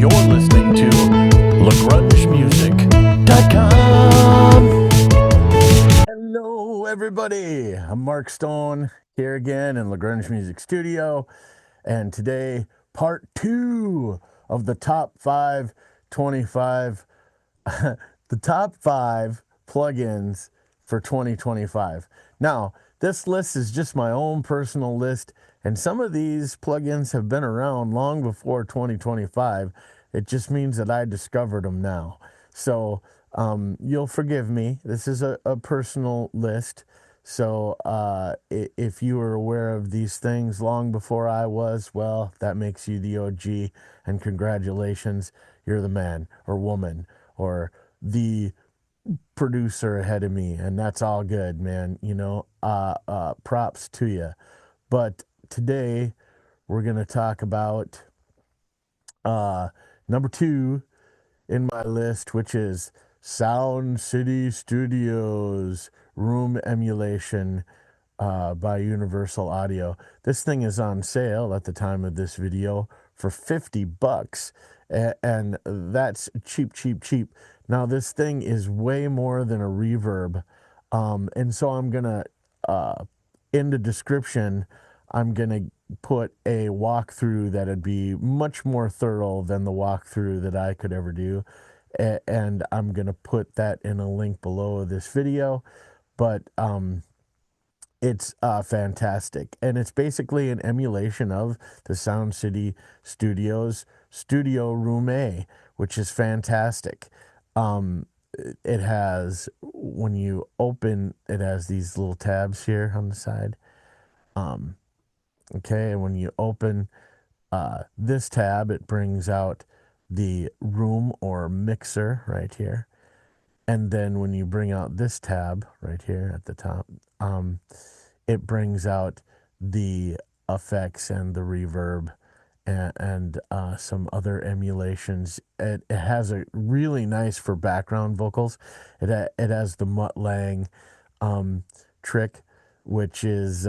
You're listening to LaGrungemusic.com. Hello, everybody. I'm Mark Stone here again in LaGrunge Music Studio. And today, part 2 of the top 525, the top 5 plugins for 2025. Now, this list is just my own personal list, and some of these plugins have been around long before 2025. It just means that I discovered them now. So you'll forgive me. This is a personal list. So if you were aware of these things long before I was, well, that makes you the OG, and congratulations, you're the man or woman or the producer ahead of me, and that's all good, man. You know, props to you. But today we're gonna talk about number 2 in my list, which is Sound City Studios Room Emulation by Universal Audio. This thing is on sale at the time of this video for $50, and that's cheap, cheap, cheap. Now this thing is way more than a reverb, and so I'm gonna in the description I'm gonna put a walkthrough that'd be much more thorough than the walkthrough that I could ever do, and I'm gonna put that in a link below this video. But it's fantastic, and it's basically an emulation of the Sound City Studios Studio Room A, which is fantastic. It has, when you open, it has these little tabs here on the side. Okay, and when you open this tab, it brings out the room or mixer right here. And then when you bring out this tab right here at the top, it brings out the effects and the reverb and some other emulations. It has a really nice for background vocals. It has the Mutt Lang trick, which is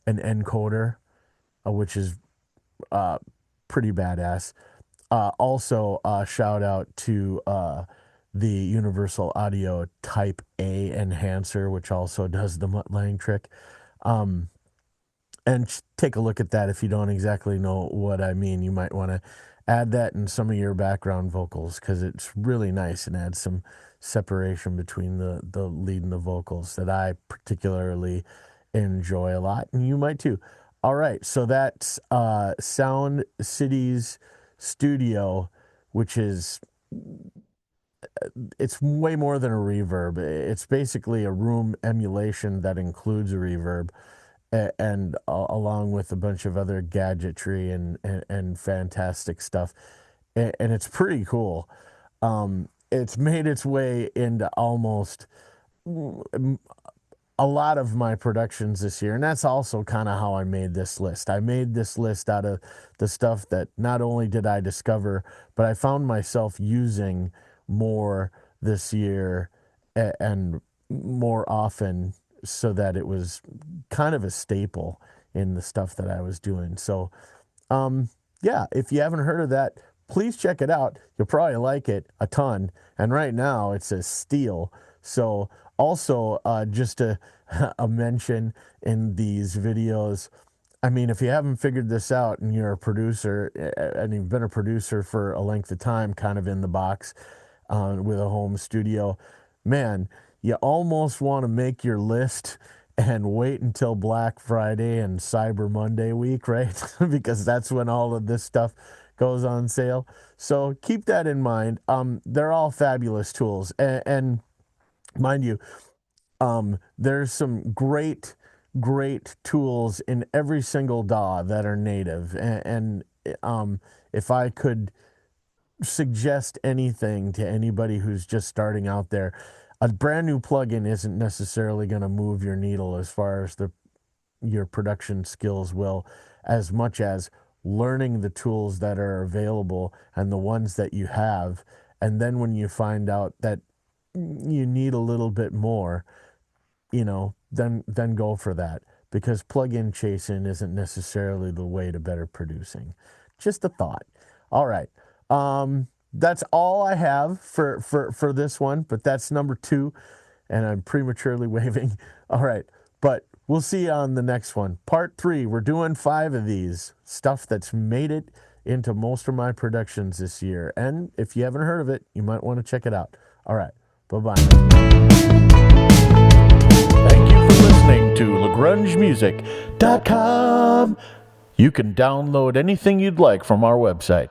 an encoder, which is pretty badass. Also, shout out to the Universal Audio Type A enhancer, which also does the Mutt Lang trick. And take a look at that if you don't exactly know what I mean. You might want to add that in some of your background vocals, because it's really nice and adds some separation between the lead and the vocals that I particularly enjoy a lot, and you might too. All right, so that's Sound Cities Studio, which is, it's way more than a reverb. It's basically a room emulation that includes a reverb, and along with a bunch of other gadgetry and fantastic stuff, and it's pretty cool. It's made its way into almost a lot of my productions this year, and that's also kind of how I made this list. I made this list out of the stuff that not only did I discover, but I found myself using more this year and more often, so that it was kind of a staple in the stuff that I was doing. So yeah, if you haven't heard of that, please check it out. You'll probably like it a ton, and right now it's a steal. So also, just a mention in these videos, I mean, if you haven't figured this out and you're a producer, and you've been a producer for a length of time, kind of in the box with a home studio, man, you almost want to make your list and wait until Black Friday and Cyber Monday week, right? Because that's when all of this stuff goes on sale. So keep that in mind. They're all fabulous tools, and mind you, there's some great tools in every single DAW that are native, and if I could suggest anything to anybody who's just starting out there, a brand new plugin isn't necessarily going to move your needle as far as your production skills will, as much as learning the tools that are available and the ones that you have. And then when you find out that you need a little bit more, then go for that, because plug-in chasing isn't necessarily the way to better producing. Just a thought. All right. That's all I have for this one, but that's number 2, and I'm prematurely waving. All right. But we'll see you on the next one. Part 3, we're doing 5 of these. Stuff that's made it into most of my productions this year. And if you haven't heard of it, you might want to check it out. All right. Bye-bye. Thank you for listening to LaGrungemusic.com. You can download anything you'd like from our website.